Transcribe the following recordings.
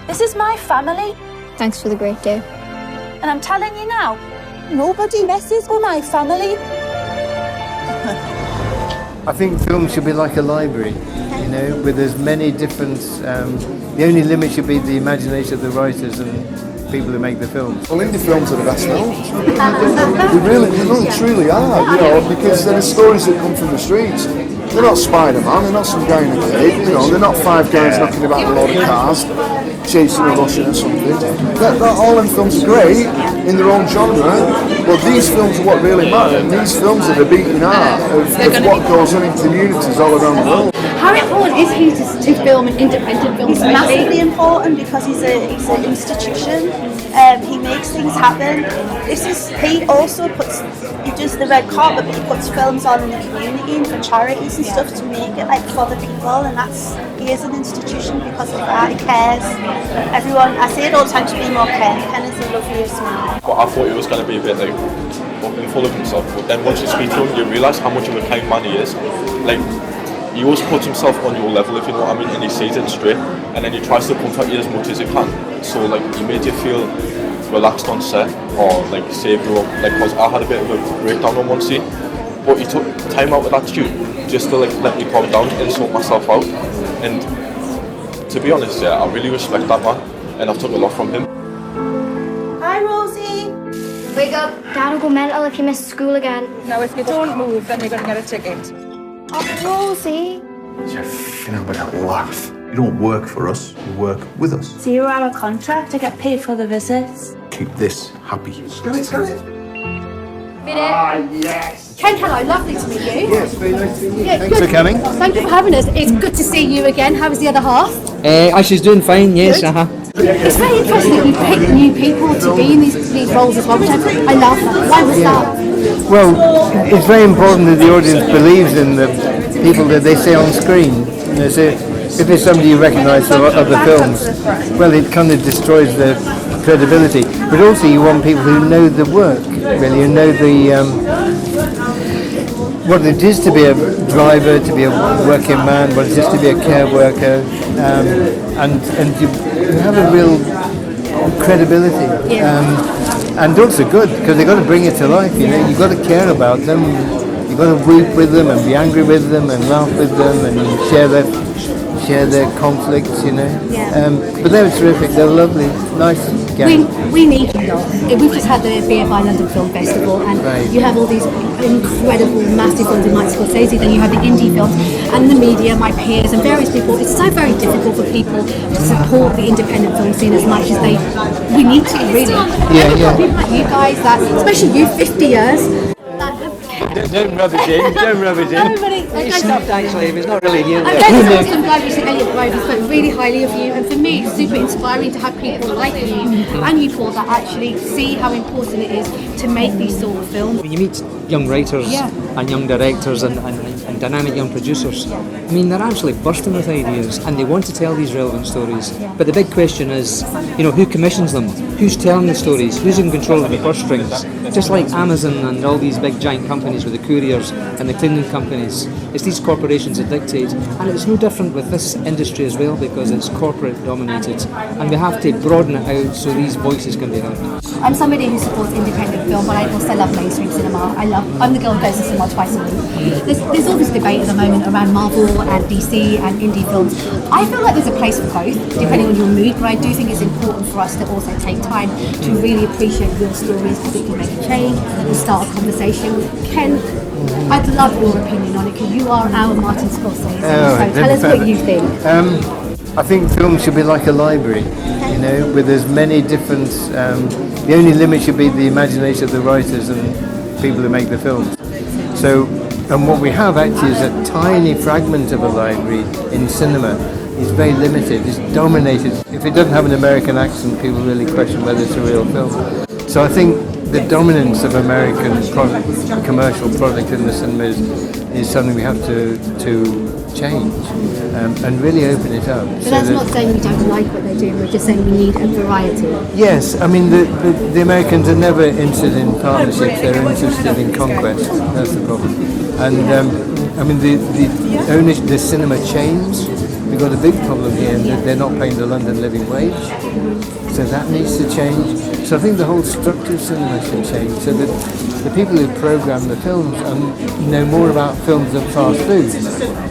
This is my family. Thanks for the great day. And I'm telling you now, nobody messes with my family. I think film should be like a library, you know, with as many different... the only limit should be the imagination of the writers and people who make the films. Well, indie films are the best films. They really truly are, you know, because they're the stories that come from the streets. They're not Spider-Man, they're not some guy in a cave, you know, they're not five guys knocking about a load of cars, chasing a Russian or something. All them films are great in their own genre, but these films are what really matter, and these films are the beating heart of what goes on in communities all around the world. How important is he to film an independent film? It's massively important because he's an institution. He makes things happen. He also he does the red carpet, but he puts films on in the community and for charities and stuff to make it like for the people, and he is an institution because of that. He cares. Everyone, I say it all the time, to be more Ken. Ken is the loveliest man. But I thought he was going to be a bit like full of himself, but then once you speak to him, you realise how much of a kind man he is. Like, he always puts himself on your level, if you know what I mean, and he says it straight, and then he tries to comfort you as much as he can. So like, he made you feel relaxed on set, or like save you up, like, cause I had a bit of a breakdown on one scene, but he took time out of that shoot just to like let me calm down and sort myself out. And to be honest, yeah, I really respect that man, and I've took a lot from him. Hi, Rosie. Wake up. Dad will go mental if you miss school again. No, if you don't move, then you're going to get a ticket. Oh, Rosie. You're feeling with a laugh. You don't work for us, you work with us. 0-hour contract, I get paid for the visits. Keep this happy. Yes. Ken, hello, lovely to meet you. Yes, very nice to meet you. Yeah, Thanks good. for coming. Thank you for having us. It's good to see you again. How was the other half? She's doing fine, yes. It's very interesting that you pick new people to be in these roles as well, which I love that. Why was that? Well, it's very important that the audience believes in the people that they see on screen. You know, so if it's somebody you recognise from other films, well, it kind of destroys their credibility. But also, you want people who know the work, really, who know what it is to be a driver, to be a working man, what it is to be a care worker, and you have a real credibility. And also good, because they've got to bring it to life, you know, you've got to care about them, you've got to weep with them and be angry with them and laugh with them and share their conflicts, you know. But they were terrific, they were lovely, nice gang. We need you lot. We've just had the BFI London Film Festival, and you have all these incredible, massive films in Mike Scorsese, then you have the indie films and the media, my peers and various people. It's so very difficult for people to support the independent film scene as much as we need to, really. People like you guys, that, especially you, 50 years. Don't rub it in, don't rub it in. He stopped actually, it's not really here. I'm going to some guy recently, Elliot Grove, who spoke really highly of you, and for me it's super inspiring to have people like you and you, Paul, that actually see how important it is to make these sort of films. When you meet young writers and young directors and dynamic young producers, I mean, they're absolutely bursting with ideas and they want to tell these relevant stories. But the big question is, you know, who commissions them? Who's telling the stories? Who's in control of the purse strings? Just like Amazon and all these big giant companies with the couriers and the cleaning companies, it's these corporations that dictate, and it's no different with this industry as well, because it's corporate dominated, and we have to broaden it out so these voices can be heard. I'm somebody who supports independent film, but I also love mainstream cinema. I'm the girl who goes to cinema twice a week. There's all this debate at the moment around Marvel and DC and indie films. I feel like there's a place for both, depending on your mood, but I do think it's important for us to also take time to really appreciate real stories, because it can make a change and start a conversation. Ken, I'd love your opinion on it, because you are our Martin Scorsese, so tell us what you think. I think film should be like a library, you know, with as many different... the only limit should be the imagination of the writers and people who make the films. So, and what we have actually is a tiny fragment of a library in cinema. It's very limited, it's dominated. If it doesn't have an American accent, people really question whether it's a real film. So I think the dominance of American commercial product in the cinema is something we have to change and really open it up. But that's not saying we don't like what they're doing, we're just saying we need a variety. Yes, I mean the Americans are never interested in partnerships, they're interested in conquest, that's the problem. And I mean the cinema chains, You've got a big problem here, that they're not paying the London living wage. So that needs to change. So I think the whole structure of cinema should change, so that the people who program the films know more about films than fast food,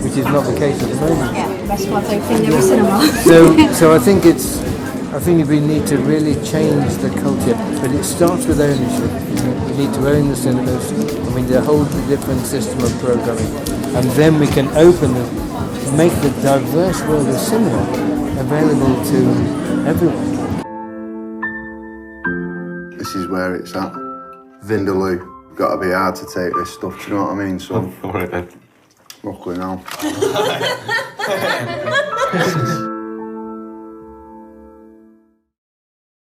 which is not the case at the moment. Yeah, restaurants opening every cinema. So I think we need to really change the culture, but it starts with ownership. We need to own the cinemas. We need a whole different system of programming, and then we can make the diverse world of cinema available to everyone. This is where it's at. Vindaloo. Got to be hard to take this stuff, do you know what I mean? So, All right then. luckily now.